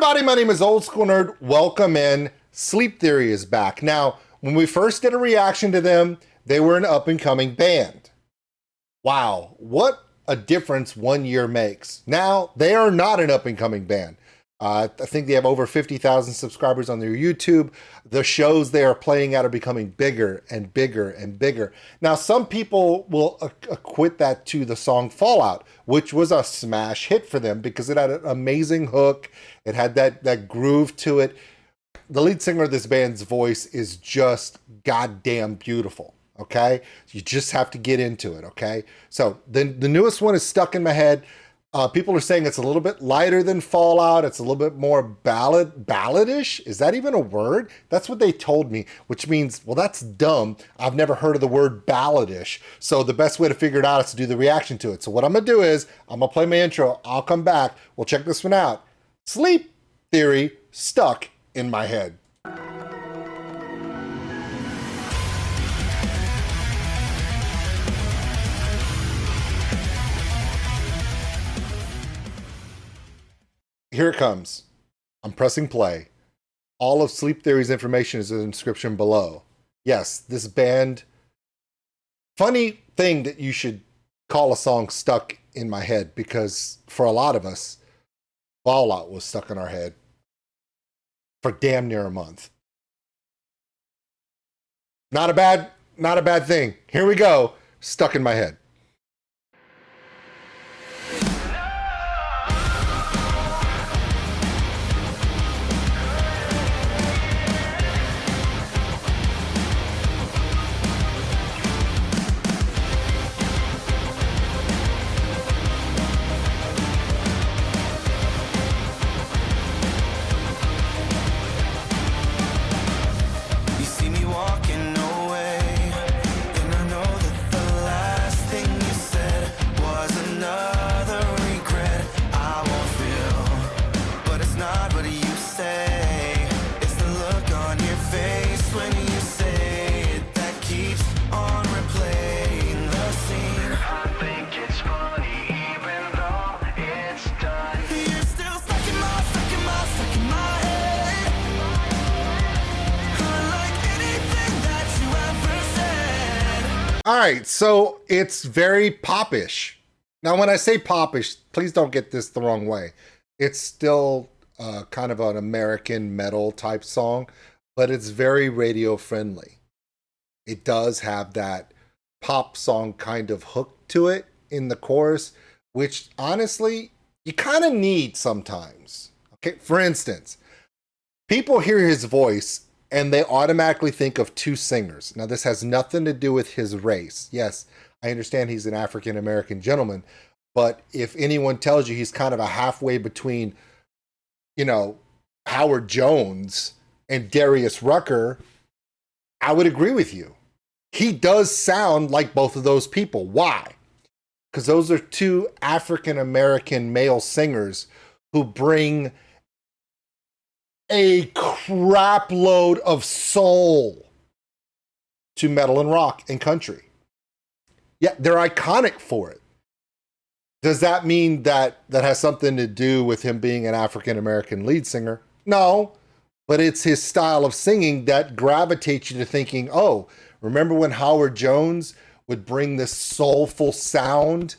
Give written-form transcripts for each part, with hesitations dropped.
everybody, my name is Old School Nerd. Welcome in. Sleep Theory is back. Now, when we first did a reaction to them, they were an up-and-coming band. Wow, what a difference 1 year makes. Now, they are not an up-and-coming band. I think they have over 50,000 subscribers on their YouTube. The shows they are playing at are becoming bigger and bigger and bigger. Now, some people will equate that to the song Fallout, which was a smash hit for them because it had an amazing hook. It had that groove to it. The lead singer of this band's voice is just goddamn beautiful, okay? You just have to get into it, okay? So the newest one is Stuck in My Head. People are saying it's a little bit lighter than Fallout. It's a little bit more balladish. Is that even a word? That's what they told me, which means, well, that's dumb. I've never heard of the word balladish. So the best way to figure it out is to do the reaction to it. So what I'm gonna do is, I'm gonna play my intro. I'll come back. We'll check this one out. Sleep Theory, Stuck in My Head. Here it comes. I'm pressing play. All of Sleep Theory's information is in the description below. Yes, this band. Funny thing that you should call a song Stuck in My Head, because for a lot of us, Fallout was stuck in our head for damn near a month. Not a bad thing. Here we go. Stuck in My Head. All right, so it's very popish. Now, when I say popish, please don't get this the wrong way. It's still kind of an American metal type song, but it's very radio friendly. It does have that pop song kind of hook to it in the chorus, which honestly, you kind of need sometimes. Okay, for instance, people hear his voice and they automatically think of two singers. Now, this has nothing to do with his race. Yes, I understand he's an African-American gentleman, but if anyone tells you he's kind of a halfway between, you know, Howard Jones and Darius Rucker, I would agree with you. He does sound like both of those people. Why? Because those are two African-American male singers who bring a crap load of soul to metal and rock and country. Yeah, they're iconic for it. Does that mean that has something to do with him being an African-American lead singer? No, but it's his style of singing that gravitates you to thinking, oh, remember when Howard Jones would bring this soulful sound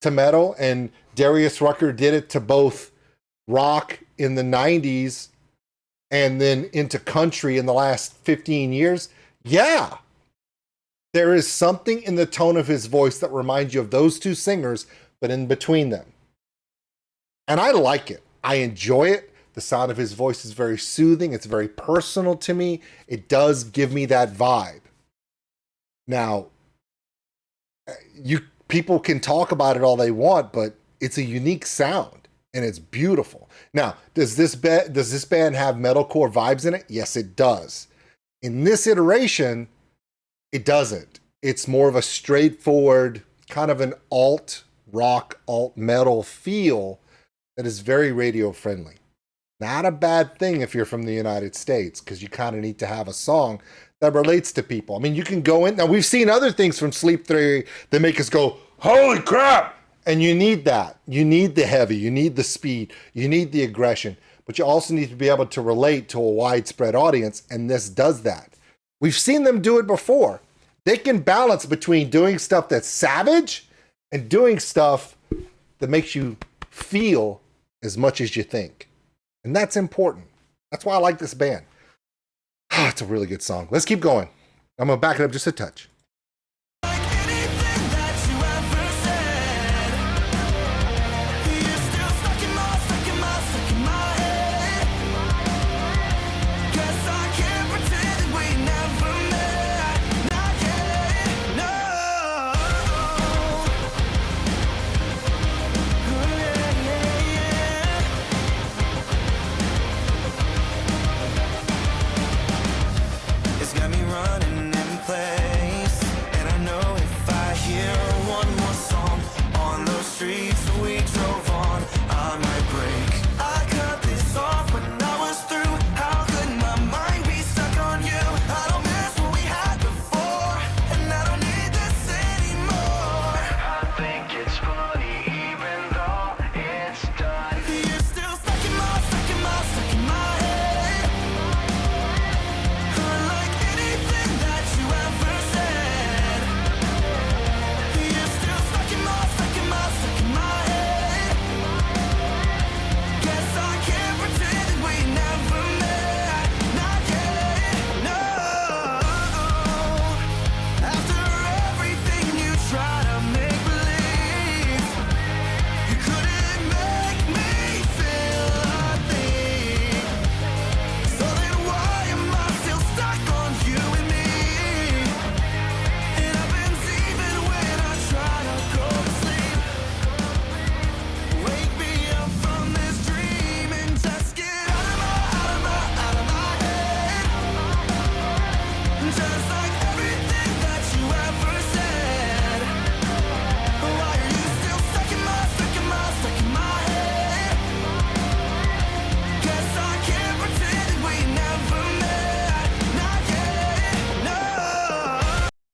to metal, and Darius Rucker did it to both rock in the 90s and then into country in the last 15 years. Yeah, there is something in the tone of his voice that reminds you of those two singers, but in between them. And I like it. I enjoy it. The sound of his voice is very soothing. It's very personal to me. It does give me that vibe. Now, people can talk about it all they want, but it's a unique sound. And it's beautiful. Now, does this band have metalcore vibes in it? Yes, it does. In this iteration, it doesn't. It's more of a straightforward, kind of an alt rock, alt metal feel that is very radio friendly. Not a bad thing if you're from the United States, because you kind of need to have a song that relates to people. I mean, you can go in. Now, we've seen other things from Sleep Theory that make us go, holy crap! And you need that. You need the heavy, you need the speed, you need the aggression, but you also need to be able to relate to a widespread audience, and this does that. We've seen them do it before. They can balance between doing stuff that's savage and doing stuff that makes you feel as much as you think. And that's important. That's why I like this band. It's a really good song. Let's keep going. I'm going to back it up just a touch.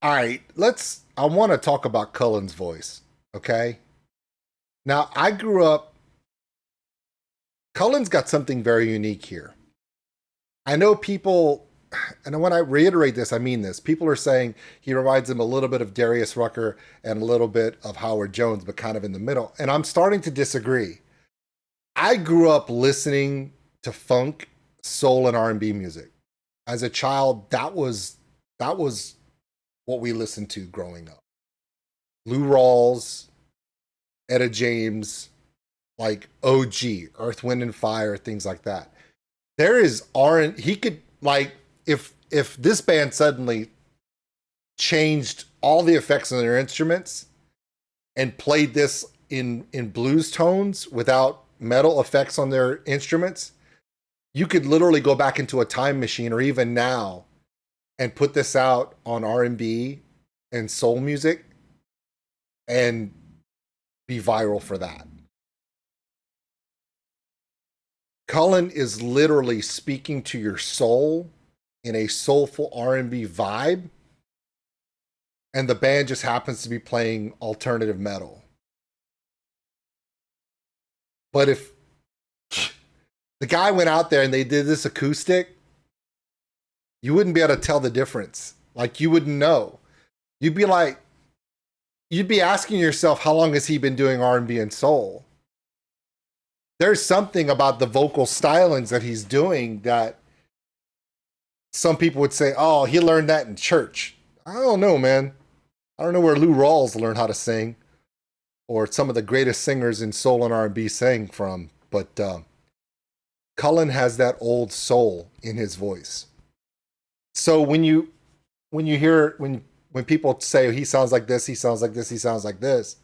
All right, I want to talk about Cullen's voice, okay? Now, Cullen's got something very unique here. I know people, and when I reiterate this, I mean this. People are saying he reminds them a little bit of Darius Rucker and a little bit of Howard Jones, but kind of in the middle. And I'm starting to disagree. I grew up listening to funk, soul, and R&B music. As a child, that was what we listened to growing up. Lou Rawls, Etta James, like OG, Earth, Wind, and Fire, things like that. There is he could, like, if this band suddenly changed all the effects on their instruments and played this in blues tones without metal effects on their instruments, you could literally go back into a time machine, or even now, and put this out on R&B and soul music and be viral for that. Cullen is literally speaking to your soul in a soulful R&B vibe, and the band just happens to be playing alternative metal. But if the guy went out there and they did this acoustic, you wouldn't be able to tell the difference. Like, you wouldn't know. You'd be asking yourself, how long has he been doing R&B and soul? There's something about the vocal stylings that he's doing that some people would say, oh, he learned that in church. I don't know, man. I don't know where Lou Rawls learned how to sing, or some of the greatest singers in soul and R&B sang from, but Cullen has that old soul in his voice. So when people say he sounds like this, he sounds like this, he sounds like this,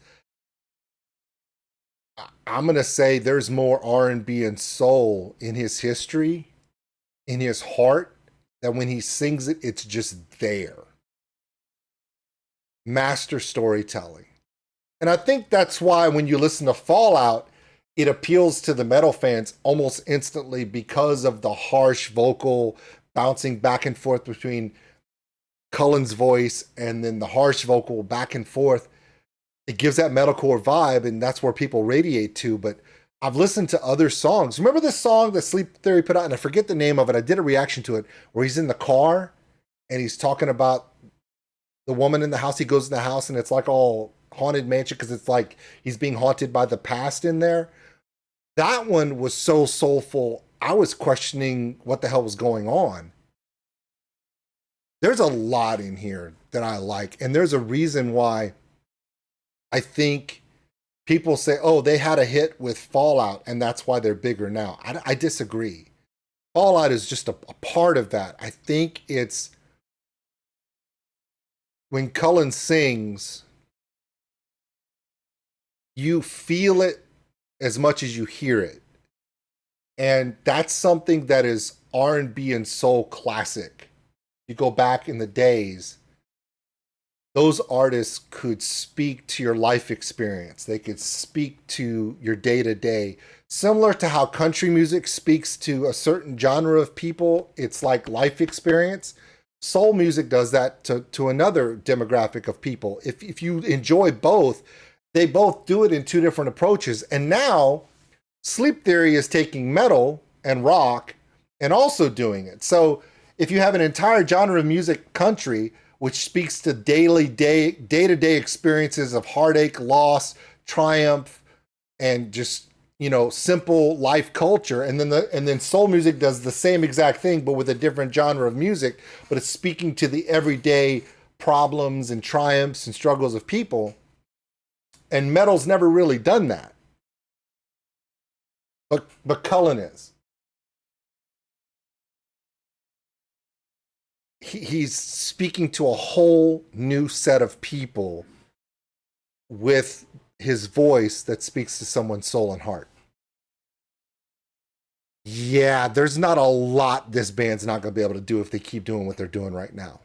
I'm going to say there's more R&B and soul in his history, in his heart, that when he sings it, it's just there. Master storytelling. And I think that's why when you listen to Fallout, it appeals to the metal fans almost instantly, because of the harsh vocal bouncing back and forth between Cullen's voice and then the harsh vocal back and forth. it gives that metalcore vibe, and that's where people radiate to. But I've listened to other songs. Remember this song that Sleep Theory put out, and I forget the name of it. I did a reaction to it where he's in the car and he's talking about the woman in the house. He goes in the house and it's like all haunted mansion because it's like he's being haunted by the past in there. That one was so soulful. I was questioning what the hell was going on. There's a lot in here that I like, and there's a reason why I think people say, oh, they had a hit with Fallout and that's why they're bigger now. I disagree. Fallout is just a part of that. I think it's when Cullen sings, you feel it as much as you hear it. And that's something that is R&B and soul classic. You go back in the days, those artists could speak to your life experience. They could speak to your day-to-day. Similar to how country music speaks to a certain genre of people, it's like life experience. Soul music does that to another demographic of people. If you enjoy both, they both do it in two different approaches. And now, Sleep Theory is taking metal and rock and also doing it. So if you have an entire genre of music, country, which speaks to day-to-day experiences of heartache, loss, triumph, and just, you know, simple life culture, and then soul music does the same exact thing but with a different genre of music, but it's speaking to the everyday problems and triumphs and struggles of people. And metal's never really done that. But Cullen is. He's speaking to a whole new set of people with his voice that speaks to someone's soul and heart. Yeah, there's not a lot this band's not going to be able to do if they keep doing what they're doing right now.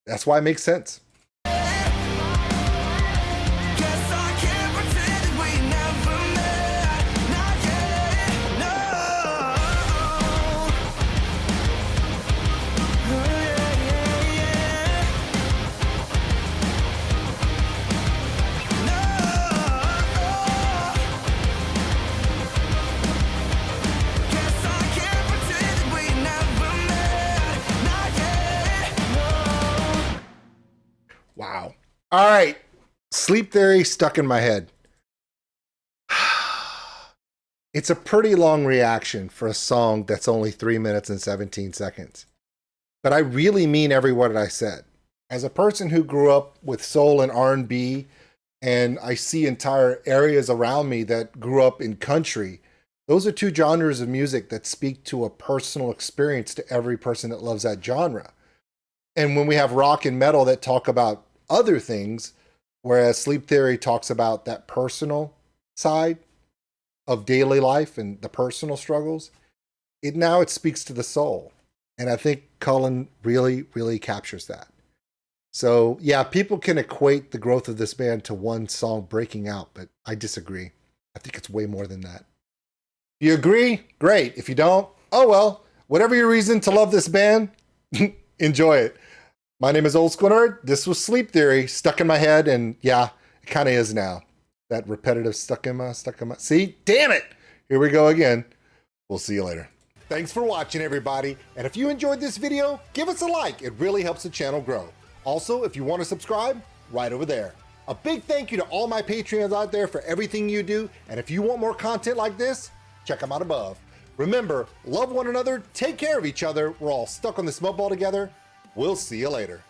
That's why it makes sense. Wow. All right. Sleep Theory stuck in my head. It's a pretty long reaction for a song that's only 3 minutes and 17 seconds. But I really mean every word I said. As a person who grew up with soul and R&B, and I see entire areas around me that grew up in country, those are two genres of music that speak to a personal experience to every person that loves that genre. And when we have rock and metal that talk about other things, whereas Sleep Theory talks about that personal side of daily life and the personal struggles, it speaks to the soul. And I think Cullen really, really captures that. So yeah, people can equate the growth of this band to one song breaking out, but I disagree. I think it's way more than that. You agree? Great. If you don't, oh well, whatever your reason to love this band, enjoy it. My name is OldSkuleNerd. This was Sleep Theory, stuck in my head, and yeah, it kind of is now. That repetitive stuck in my. See, damn it! Here we go again. We'll see you later. Thanks for watching, everybody. And if you enjoyed this video, give us a like. It really helps the channel grow. Also, if you want to subscribe, right over there. A big thank you to all my Patreons out there for everything you do. And if you want more content like this, check them out above. Remember, love one another, take care of each other. We're all stuck on this mud ball together. We'll see you later.